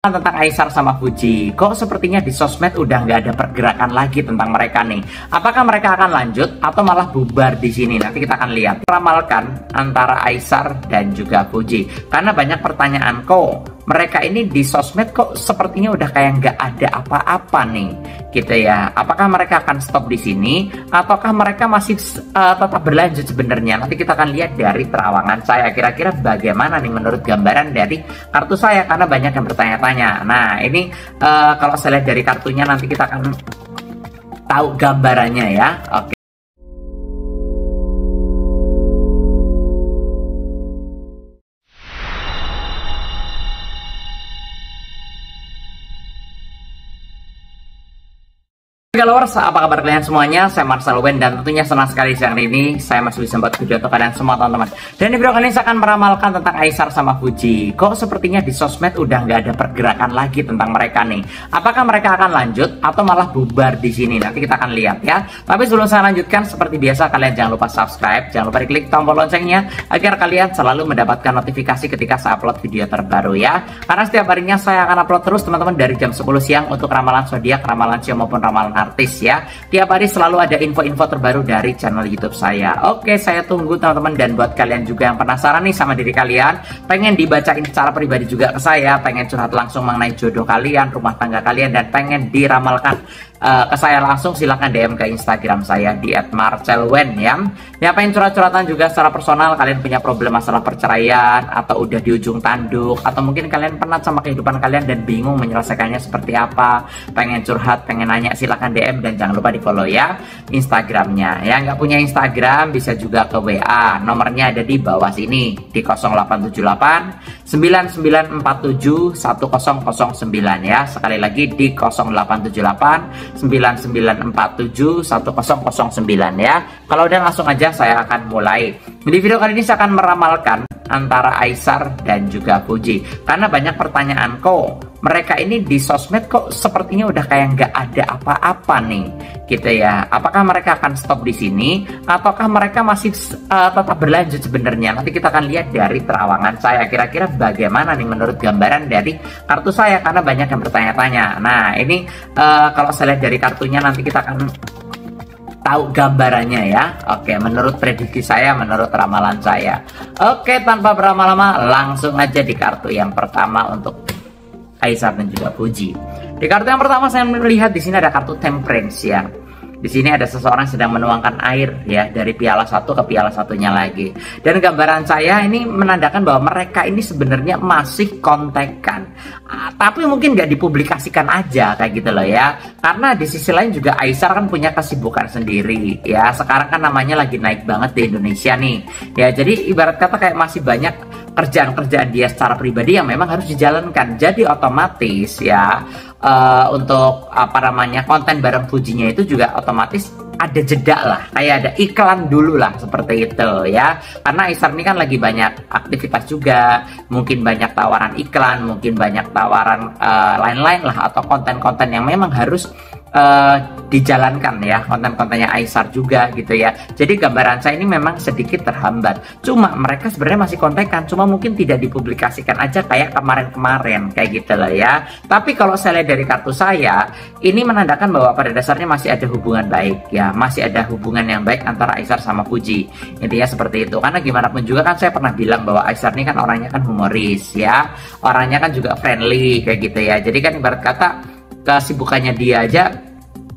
Tentang Aesar sama Fuji, kok sepertinya di sosmed udah nggak ada pergerakan lagi tentang mereka nih. Apakah mereka akan lanjut atau malah bubar di sini? Nanti kita akan lihat. Ramalkan antara Aesar dan juga Fuji, karena banyak pertanyaan, kok mereka ini di sosmed kok sepertinya udah kayak nggak ada apa-apa nih, gitu ya. Apakah mereka akan stop di sini ataukah mereka masih tetap berlanjut sebenarnya? Nanti kita akan lihat dari terawangan saya. Kira-kira bagaimana nih menurut gambaran dari kartu saya, karena banyak yang bertanya-tanya. Nah, ini kalau saya lihat dari kartunya nanti kita akan tahu gambarannya ya. Oke. Followers, apa kabar kalian semuanya? Saya Marcel Wen dan tentunya senang sekali siang ini saya masih bisa membuat video untuk kalian semua teman-teman. Dan di video kali ini saya akan meramalkan tentang Aesar sama Fuji. Kok sepertinya di sosmed udah nggak ada pergerakan lagi tentang mereka nih. Apakah mereka akan lanjut atau malah bubar di sini? Nanti kita akan lihat ya. Tapi sebelum saya lanjutkan, seperti biasa kalian jangan lupa subscribe, jangan lupa diklik tombol loncengnya agar kalian selalu mendapatkan notifikasi ketika saya upload video terbaru ya. Karena setiap harinya saya akan upload terus teman-teman dari jam 10 siang untuk ramalan zodiak, ramalan sio maupun ramalan artis ya. Tiap hari selalu ada info-info terbaru dari channel YouTube saya. Oke, saya tunggu teman-teman. Dan buat kalian juga yang penasaran nih sama diri kalian, pengen dibacain secara pribadi juga ke saya, pengen curhat langsung mengenai jodoh kalian, rumah tangga kalian, dan pengen diramalkan ke saya langsung, silahkan DM ke Instagram saya di @marcelwen ya. Ya, pengen curhat-curhatan juga secara personal, kalian punya problem masalah perceraian atau udah di ujung tanduk, atau mungkin kalian penat sama kehidupan kalian dan bingung menyelesaikannya seperti apa, pengen curhat, pengen nanya, silahkan DM dan jangan lupa di follow ya Instagramnya. Ya, nggak punya Instagram bisa juga ke WA, nomornya ada di bawah sini di 0878 9947 1009 ya. Sekali lagi di 0878 9947 1009 ya. Kalau udah langsung aja saya akan mulai. Di video kali ini saya akan meramalkan antara Aesar dan juga Fuji, karena banyak pertanyaan, kok mereka ini di sosmed kok sepertinya udah kayak nggak ada apa-apa nih, gitu ya. Apakah mereka akan stop di sini ataukah mereka masih tetap berlanjut sebenarnya? Nanti kita akan lihat dari terawangan saya. Kira-kira bagaimana nih menurut gambaran dari kartu saya, karena banyak yang bertanya-tanya. Nah, ini kalau saya lihat dari kartunya nanti kita akan tahu gambarannya ya. Oke, menurut prediksi saya, menurut ramalan saya. Oke, tanpa berlama-lama langsung aja di kartu yang pertama untuk Aesar dan juga Fuji. Di kartu yang pertama saya melihat di sini ada kartu Temperance ya. Di sini ada seseorang sedang menuangkan air ya dari piala satu ke piala satunya lagi. Dan gambaran saya ini menandakan bahwa mereka ini sebenarnya masih kontekan. Tapi mungkin nggak dipublikasikan aja kayak gitu loh ya. Karena di sisi lain juga Aesar kan punya kesibukan sendiri ya. Sekarang kan namanya lagi naik banget di Indonesia nih. Ya, jadi ibarat kata kayak masih banyak kerjaan-kerjaan dia secara pribadi yang memang harus dijalankan. Jadi otomatis ya untuk apa namanya konten bareng Fujinya itu juga otomatis ada jeda lah, kayak ada iklan dulu lah seperti itu ya. Karena Aesar ini kan lagi banyak aktivitas juga, mungkin banyak tawaran iklan, mungkin banyak tawaran lain-lain lah, atau konten-konten yang memang harus dijalankan ya, konten-kontennya Aesar juga gitu ya. Jadi gambaran saya ini memang sedikit terhambat. Cuma mereka sebenarnya masih kontekan, cuma mungkin tidak dipublikasikan aja kayak kemarin-kemarin kayak gitu loh ya. Tapi kalau saya lihat dari kartu saya, ini menandakan bahwa pada dasarnya masih ada hubungan baik ya, masih ada hubungan yang baik antara Aesar sama Fuji. Intinya seperti itu. Karena gimana pun juga kan saya pernah bilang bahwa Aesar ini kan orangnya kan humoris ya, orangnya kan juga friendly kayak gitu ya. Jadi kan ibarat kata kesibukannya dia aja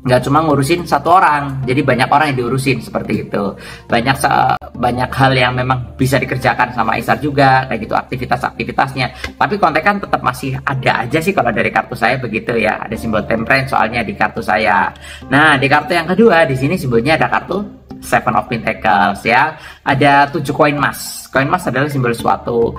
nggak cuma ngurusin satu orang, jadi banyak orang yang diurusin seperti itu. Banyak hal yang memang bisa dikerjakan sama Aesar juga kayak gitu, aktivitasnya. Tapi kontekan tetap masih ada aja sih kalau dari kartu saya begitu ya. Ada simbol Temperance soalnya di kartu saya. Nah, di kartu yang kedua di sini simbolnya ada kartu Seven of Pentacles ya. Ada 7 koin emas. Koin emas adalah simbol suatu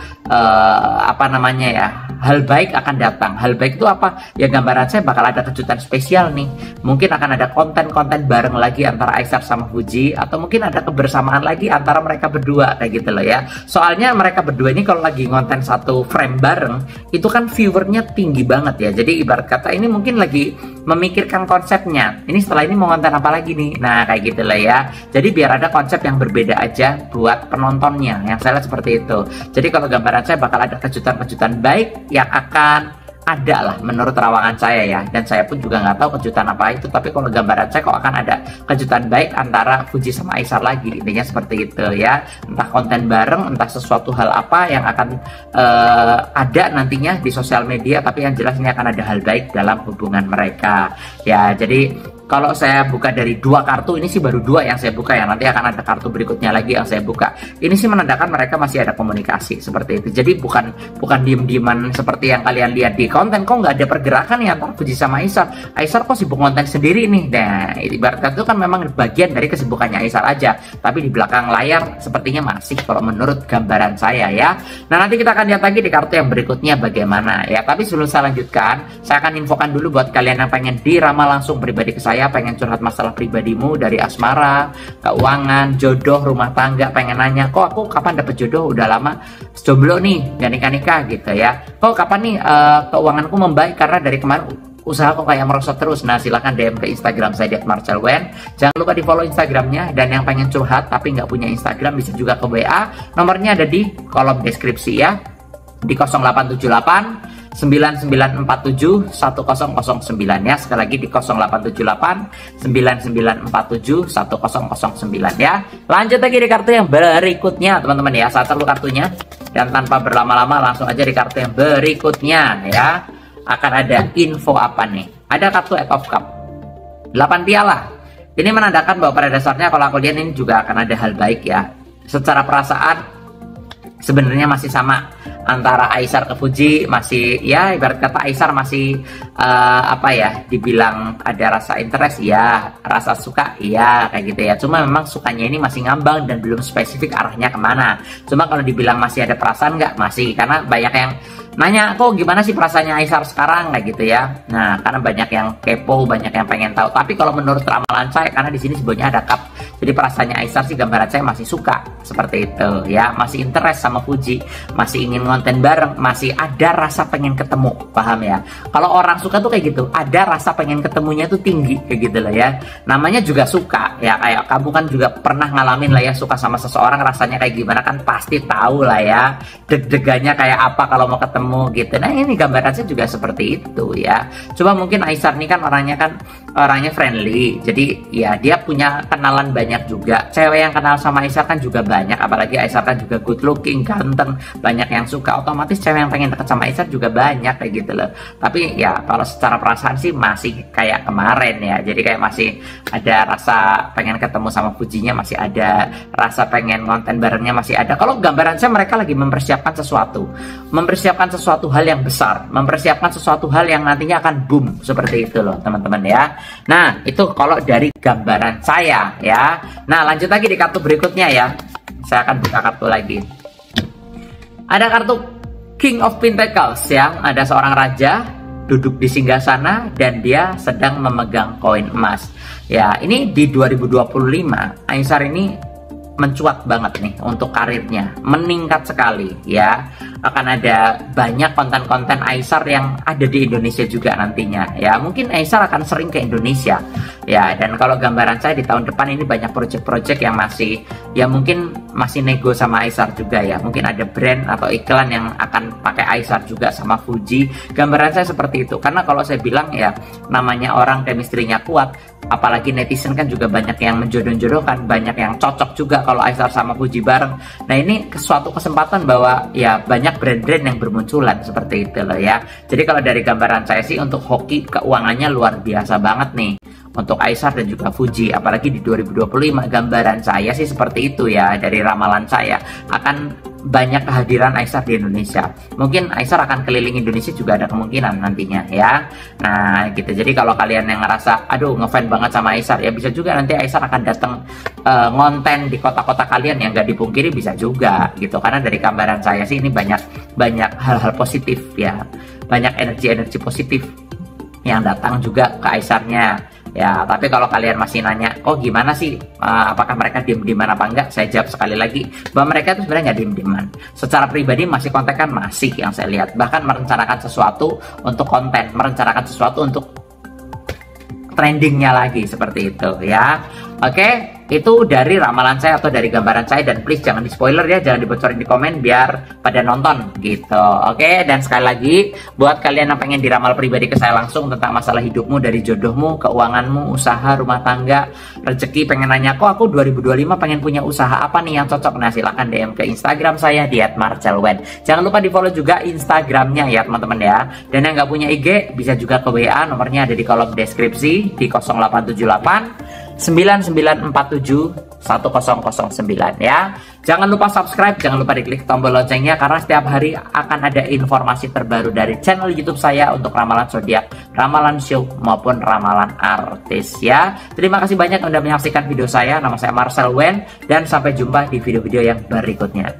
apa namanya ya, hal baik akan datang. Hal baik itu apa? Ya gambaran saya bakal ada kejutan spesial nih. Mungkin akan ada konten-konten bareng lagi antara Aesar sama Fuji, atau mungkin ada kebersamaan lagi antara mereka berdua kayak gitu loh ya. Soalnya mereka berdua ini kalau lagi ngonten satu frame bareng, itu kan viewernya tinggi banget ya. Jadi ibarat kata ini mungkin lagi memikirkan konsepnya. Ini setelah ini mau ngonten apa lagi nih? Nah, kayak gitu loh ya. Jadi biar ada konsep yang berbeda aja buat penontonnya. Yang saya lihat seperti itu. Jadi kalau gambaran saya bakal ada kejutan-kejutan baik yang akan ada lah menurut rawangan saya ya, dan saya pun juga nggak tahu kejutan apa itu, tapi kalau gambaran saya kok akan ada kejutan baik antara Fuji sama Aesar lagi, intinya seperti itu ya, entah konten bareng, entah sesuatu hal apa yang akan ada nantinya di sosial media, tapi yang jelas ini akan ada hal baik dalam hubungan mereka ya. Jadi kalau saya buka dari 2 kartu ini sih baru 2 yang saya buka ya, nanti akan ada kartu berikutnya lagi yang saya buka. Ini sih menandakan mereka masih ada komunikasi seperti itu. Jadi bukan diem-dieman seperti yang kalian lihat di konten, kok nggak ada pergerakan ya antara Fuji sama Aesar. Aesar kok sibuk konten sendiri nih. Nah, ibaratnya itu kan memang bagian dari kesibukannya Aesar aja, tapi di belakang layar sepertinya masih, kalau menurut gambaran saya ya. Nah, nanti kita akan lihat lagi di kartu yang berikutnya bagaimana ya. Tapi sebelum saya lanjutkan, saya akan infokan dulu buat kalian yang pengen diramal langsung pribadi ke saya, pengen curhat masalah pribadimu dari asmara, keuangan, jodoh, rumah tangga, pengen nanya, kok aku kapan dapet jodoh, udah lama jomblo nih, gak nikah-nikah gitu ya, kok kapan nih keuanganku membaik karena dari kemarin usaha kok kayak merosot terus. Nah, silahkan DM ke Instagram saya @marcelwen. Jangan lupa di follow Instagramnya, dan yang pengen curhat tapi nggak punya Instagram bisa juga ke WA, nomornya ada di kolom deskripsi ya, di 0878 9947 1009 ya. Sekali lagi di 0878 9947 1009 ya. Lanjut lagi di kartu yang berikutnya teman-teman ya. Saat dulu kartunya, dan tanpa berlama-lama langsung aja di kartu yang berikutnya ya. Akan ada info apa nih? Ada kartu 8 of Cup, 8 piala. Ini menandakan bahwa pada dasarnya kalau aku lihat ini juga akan ada hal baik ya. Secara perasaan sebenarnya masih sama antara Aesar ke Fuji, masih ya ibarat kata Aesar masih apa ya, dibilang ada rasa interest ya, rasa suka ya, kayak gitu ya. Cuma memang sukanya ini masih ngambang dan belum spesifik arahnya kemana. Cuma kalau dibilang masih ada perasaan nggak, masih, karena banyak yang nanya, kok gimana sih perasaannya Aesar sekarang, kayak gitu ya. Nah, karena banyak yang kepo, banyak yang pengen tahu. Tapi kalau menurut ramalan saya, karena di sini sebenarnya ada cup, jadi perasaannya Aesar sih gambaran saya masih suka seperti itu ya, masih interest sama Fuji, masih ingin konten bareng, masih ada rasa pengen ketemu, paham ya? Kalau orang suka tuh kayak gitu, ada rasa pengen ketemunya tuh tinggi kayak gitu lah ya. Namanya juga suka ya, kayak kamu kan juga pernah ngalamin lah ya, suka sama seseorang rasanya kayak gimana kan pasti tahu lah ya, deg-degannya kayak apa kalau mau ketemu gitu. Nah, ini gambaran saya juga seperti itu ya. Coba mungkin Aesar nih kan orangnya friendly, jadi ya dia punya kenalan banyak juga. Cewek yang kenal sama Aesar kan juga banyak, apalagi Aesar kan juga good looking, ganteng, banyak yang suka. Otomatis cewek yang pengen deket sama Aesar juga banyak kayak gitu loh. Tapi ya kalau secara perasaan sih masih kayak kemarin ya. Jadi kayak masih ada rasa pengen ketemu sama Fujinya, masih ada rasa pengen konten barengnya, masih ada. Kalau gambaran saya mereka lagi mempersiapkan sesuatu hal yang besar, mempersiapkan sesuatu hal yang nantinya akan boom seperti itu loh teman-teman ya. Nah, itu kalau dari gambaran saya ya. Nah, lanjut lagi di kartu berikutnya ya. Saya akan buka kartu lagi. Ada kartu King of Pentacles ya. Ada seorang raja duduk di singgasana dan dia sedang memegang koin emas. Ya, ini di 2025 Aesar ini mencuat banget nih untuk karirnya, meningkat sekali ya. Akan ada banyak konten-konten Aesar yang ada di Indonesia juga nantinya ya. Mungkin Aesar akan sering ke Indonesia ya, dan kalau gambaran saya di tahun depan ini banyak project-project yang masih ya, mungkin masih nego sama Aesar juga ya. Mungkin ada brand atau iklan yang akan pakai Aesar juga sama Fuji. Gambaran saya seperti itu, karena kalau saya bilang ya, namanya orang chemistry-nya kuat, apalagi netizen kan juga banyak yang menjodoh-jodohkan, banyak yang cocok juga kalau Aesar sama Fuji bareng. Nah, ini suatu kesempatan bahwa ya banyak brand-brand yang bermunculan seperti itu loh ya. Jadi kalau dari gambaran saya sih untuk hoki keuangannya luar biasa banget nih untuk Aesar dan juga Fuji, apalagi di 2025 gambaran saya sih seperti itu ya. Dari ramalan saya akan banyak kehadiran Aesar di Indonesia. Mungkin Aesar akan keliling Indonesia juga ada kemungkinan nantinya ya. Nah gitu, jadi kalau kalian yang ngerasa aduh ngefans banget sama Aesar, ya bisa juga nanti Aesar akan datang ngonten di kota-kota kalian, yang gak dipungkiri bisa juga gitu. Karena dari gambaran saya sih ini banyak hal-hal positif ya, banyak energi-energi positif yang datang juga ke Aesarnya ya. Tapi kalau kalian masih nanya, oh gimana sih, apakah mereka diem-dieman apa enggak, saya jawab sekali lagi bahwa mereka itu sebenarnya nggak diem-dieman. Secara pribadi masih kontekan, masih yang saya lihat, bahkan merencanakan sesuatu untuk konten, merencanakan sesuatu untuk trendingnya lagi seperti itu ya. Oke, itu dari ramalan saya atau dari gambaran saya, dan please jangan di spoiler ya, jangan dibocorin di komen biar pada nonton gitu. Oke, dan sekali lagi buat kalian yang pengen diramal pribadi ke saya langsung tentang masalah hidupmu, dari jodohmu, keuanganmu, usaha, rumah tangga, rezeki, pengen nanya kok aku 2025 pengen punya usaha apa nih yang cocok, nah silahkan DM ke Instagram saya di @marcelwen. Jangan lupa di follow juga Instagramnya ya teman-teman ya. Dan yang nggak punya IG bisa juga ke WA, nomornya ada di kolom deskripsi di 0878 9947 1009 ya. Jangan lupa subscribe, jangan lupa diklik tombol loncengnya karena setiap hari akan ada informasi terbaru dari channel YouTube saya untuk ramalan zodiak, ramalan show maupun ramalan artis ya. Terima kasih banyak sudah menyaksikan video saya. Nama saya Marcel Wen dan sampai jumpa di video-video yang berikutnya.